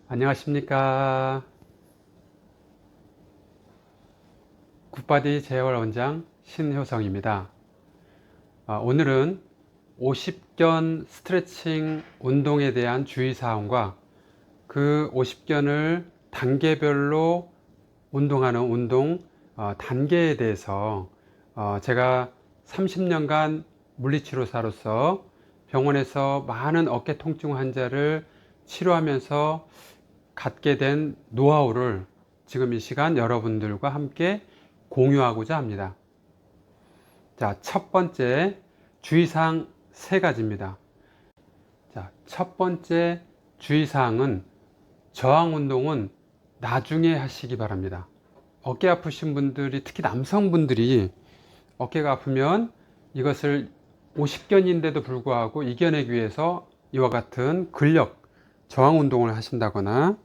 안녕하십니까. 굿바디 재활 원장 신효성입니다. 오늘은 50견 스트레칭 운동에 대한 주의사항과 그 50견을 단계별로 운동하는 운동 단계에 대해서 제가 30년간 물리치료사로서 병원에서 많은 어깨 통증 환자를 치료하면서 갖게 된 노하우를 지금 이 시간 여러분들과 함께 공유하고자 합니다. 자, 첫 번째 주의사항 세 가지입니다. 자, 첫 번째 주의사항은 저항 운동은 나중에 하시기 바랍니다. 어깨 아프신 분들이, 특히 남성분들이 어깨가 아프면 이것을 50견인데도 불구하고 이겨내기 위해서 이와 같은 근력 저항 운동을 하신다거나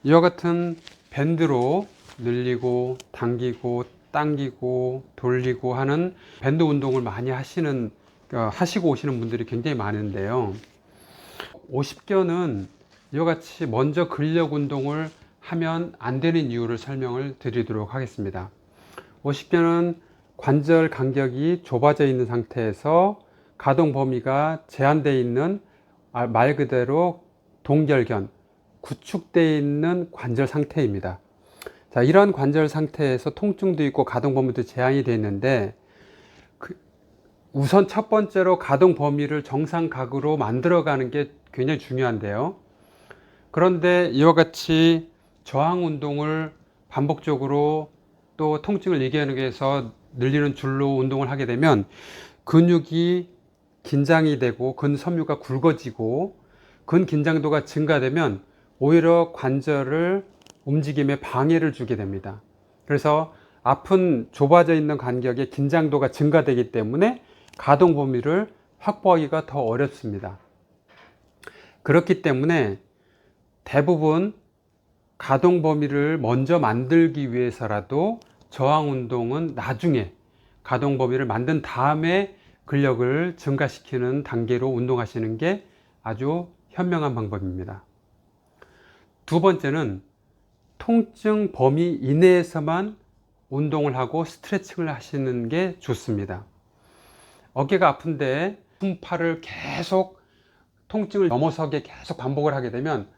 이와 같은 밴드로 늘리고 당기고 당기고 돌리고 하는 밴드 운동을 많이 하시고 오시는 분들이 굉장히 많은데요. 50견은 이와 같이 먼저 근력 운동을 하면 안 되는 이유를 설명을 드리도록 하겠습니다. 50견은 관절 간격이 좁아져 있는 상태에서 가동 범위가 제한되어 있는, 말 그대로 동결견, 구축되어 있는 관절 상태입니다. 자, 이런 관절 상태에서 통증도 있고 가동 범위도 제한이 되어 있는데, 우선 첫 번째로 가동 범위를 정상각으로 만들어가는 게 굉장히 중요한데요. 그런데 이와 같이 저항 운동을 반복적으로 또 통증을 이겨내기 위해서 늘리는 줄로 운동을 하게 되면 근육이 긴장이 되고 근섬유가 굵어지고 근긴장도가 증가되면 오히려 관절을 움직임에 방해를 주게 됩니다. 그래서 아픈 좁아져 있는 간격에 긴장도가 증가되기 때문에 가동 범위를 확보하기가 더 어렵습니다. 그렇기 때문에 대부분 가동 범위를 먼저 만들기 위해서라도 저항 운동은 나중에 가동 범위를 만든 다음에 근력을 증가시키는 단계로 운동하시는 게 아주 현명한 방법입니다. 두 번째는 통증 범위 이내에서만 운동을 하고 스트레칭을 하시는 게 좋습니다. 어깨가 아픈데 팔을 계속 통증을 넘어서게 계속 반복을 하게 되면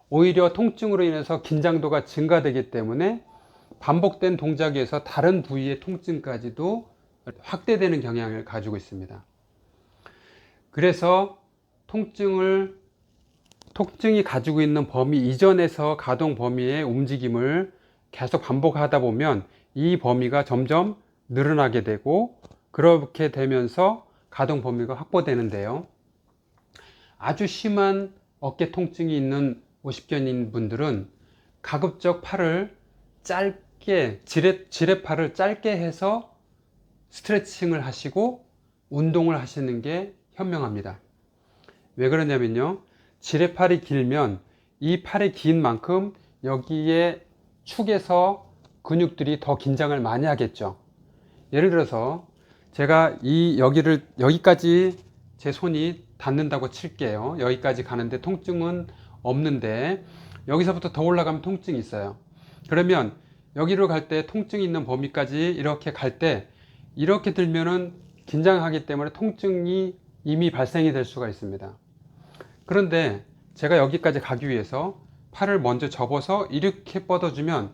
오히려 통증으로 인해서 긴장도가 증가되기 때문에 반복된 동작에서 다른 부위의 통증까지도 확대되는 경향을 가지고 있습니다. 그래서 통증이 가지고 있는 범위 이전에서 가동 범위의 움직임을 계속 반복하다 보면 이 범위가 점점 늘어나게 되고, 그렇게 되면서 가동 범위가 확보되는데요. 아주 심한 어깨 통증이 있는 50견인 분들은 가급적 팔을 짧게, 지렛팔을 짧게 해서 스트레칭을 하시고 운동을 하시는 게 현명합니다. 왜 그러냐면요, 지렛팔이 길면 이 팔이 긴 만큼 여기에 축에서 근육들이 더 긴장을 많이 하겠죠. 예를 들어서 제가 여기까지 제 손이 닿는다고 칠게요. 여기까지 가는데 통증은 없는데 여기서부터 더 올라가면 통증이 있어요. 그러면 여기로 갈 때 통증이 있는 범위까지 이렇게 갈 때 이렇게 들면은 긴장하기 때문에 통증이 이미 발생이 될 수가 있습니다. 그런데 제가 여기까지 가기 위해서 팔을 먼저 접어서 이렇게 뻗어주면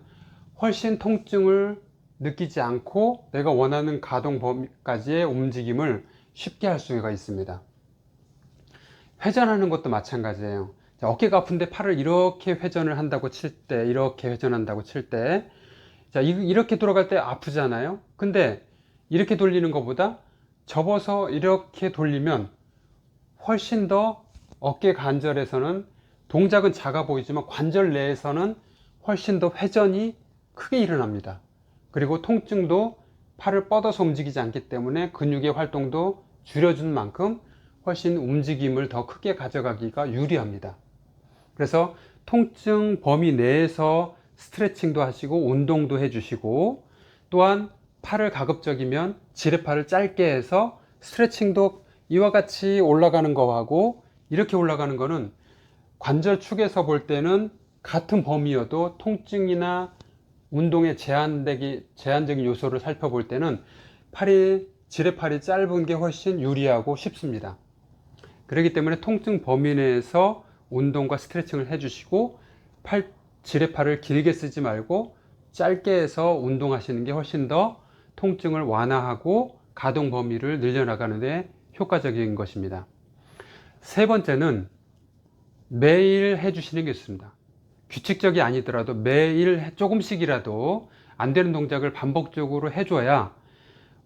훨씬 통증을 느끼지 않고 내가 원하는 가동 범위까지의 움직임을 쉽게 할 수가 있습니다. 회전하는 것도 마찬가지예요. 자, 어깨가 아픈데 팔을 이렇게 회전을 한다고 칠 때, 이렇게 회전한다고 칠 때, 자, 이렇게 돌아갈 때 아프잖아요. 근데 이렇게 돌리는 것보다 접어서 이렇게 돌리면 훨씬 더 어깨 관절에서는 동작은 작아 보이지만 관절 내에서는 훨씬 더 회전이 크게 일어납니다. 그리고 통증도 팔을 뻗어서 움직이지 않기 때문에 근육의 활동도 줄여주는 만큼 훨씬 움직임을 더 크게 가져가기가 유리합니다. 그래서 통증 범위 내에서 스트레칭도 하시고 운동도 해주시고, 또한 팔을 가급적이면 지렛팔을 짧게 해서 스트레칭도 이와 같이 올라가는 거하고 이렇게 올라가는 거는 관절 축에서 볼 때는 같은 범위여도 통증이나 운동에 제한적인 요소를 살펴볼 때는 지뢰팔이 짧은 게 훨씬 유리하고 쉽습니다. 그렇기 때문에 통증 범위 내에서 운동과 스트레칭을 해주시고 지뢰팔을 길게 쓰지 말고 짧게 해서 운동하시는 게 훨씬 더 통증을 완화하고 가동 범위를 늘려나가는 데 효과적인 것입니다. 세 번째는 매일 해주시는 게 좋습니다. 규칙적이 아니더라도 매일 조금씩이라도 안 되는 동작을 반복적으로 해줘야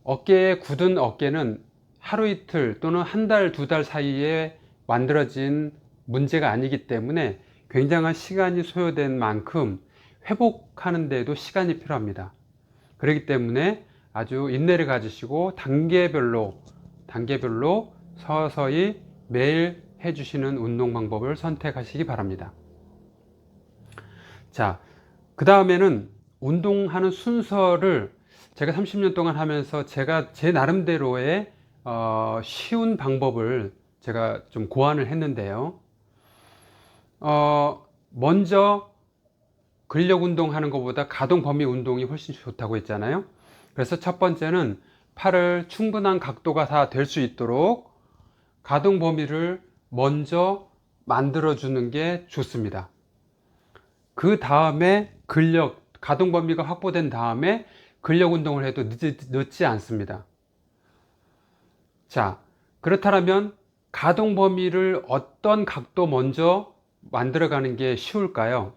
어깨에 굳은 어깨는 하루 이틀 또는 한 달, 두 달 사이에 만들어진 문제가 아니기 때문에 굉장한 시간이 소요된 만큼 회복하는 데도 시간이 필요합니다. 그렇기 때문에 아주 인내를 가지시고 단계별로 서서히 매일 해주시는 운동 방법을 선택하시기 바랍니다. 자, 그 다음에는 운동하는 순서를 제가 30년 동안 하면서 제가 제 나름대로의 쉬운 방법을 제가 좀 고안을 했는데요. 먼저 근력 운동하는 것보다 가동 범위 운동이 훨씬 좋다고 했잖아요. 그래서 첫 번째는 팔을 충분한 각도가 다 될 수 있도록 가동 범위를 먼저 만들어 주는 게 좋습니다. 그 다음에 가동 범위가 확보된 다음에 근력 운동을 해도 늦지 않습니다. 자, 그렇다면 가동 범위를 어떤 각도 먼저 만들어 가는 게 쉬울까요?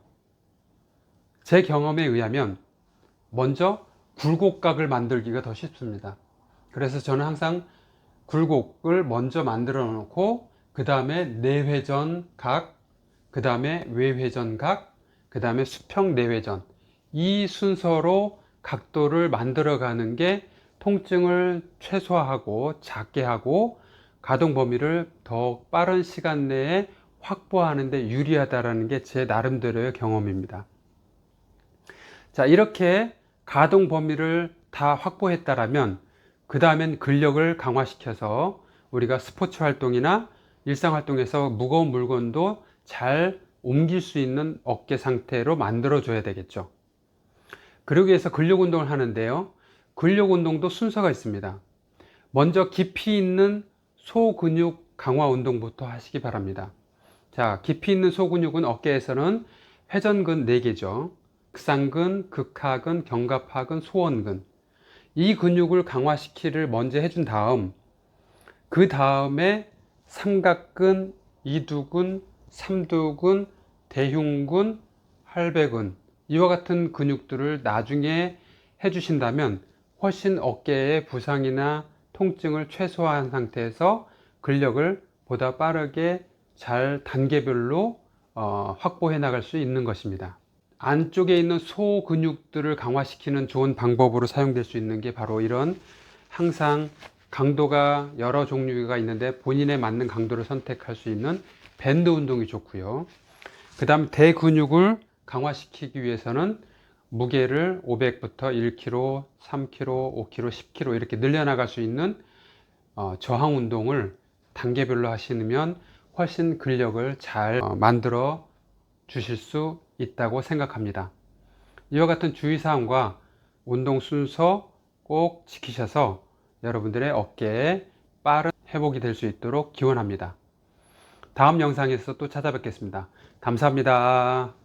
제 경험에 의하면 먼저 굴곡각을 만들기가 더 쉽습니다. 그래서 저는 항상 굴곡을 먼저 만들어 놓고 그 다음에 내회전각, 그 다음에 외회전각, 그 다음에 수평 내회전, 이 순서로 각도를 만들어 가는 게 통증을 최소화하고 작게 하고 가동 범위를 더 빠른 시간 내에 확보하는 데 유리하다는 게 제 나름대로의 경험입니다. 자, 이렇게 가동 범위를 다 확보했다라면 그 다음엔 근력을 강화시켜서 우리가 스포츠 활동이나 일상 활동에서 무거운 물건도 잘 옮길 수 있는 어깨 상태로 만들어 줘야 되겠죠. 그러기 위해서 근력 운동을 하는데요, 근력 운동도 순서가 있습니다. 먼저 깊이 있는 소근육 강화 운동부터 하시기 바랍니다. 자, 깊이 있는 소근육은 어깨에서는 회전근 4개죠. 극상근, 극하근, 견갑하근, 소원근, 이 근육을 강화시키를 먼저 해준 다음, 그 다음에 삼각근, 이두근, 삼두근, 대흉근, 할배근, 이와 같은 근육들을 나중에 해주신다면 훨씬 어깨의 부상이나 통증을 최소화한 상태에서 근력을 보다 빠르게 잘 단계별로 확보해 나갈 수 있는 것입니다. 안쪽에 있는 소 근육들을 강화시키는 좋은 방법으로 사용될 수 있는 게 바로 이런, 항상 강도가 여러 종류가 있는데 본인에 맞는 강도를 선택할 수 있는 밴드 운동이 좋고요. 그 다음 대근육을 강화시키기 위해서는 무게를 500부터 1kg, 3kg, 5kg, 10kg 이렇게 늘려나갈 수 있는 저항 운동을 단계별로 하시면 훨씬 근력을 잘 만들어 주실 수 있다고 생각합니다. 이와 같은 주의사항과 운동 순서 꼭 지키셔서 여러분들의 어깨에 빠른 회복이 될 수 있도록 기원합니다. 다음 영상에서 또 찾아뵙겠습니다. 감사합니다.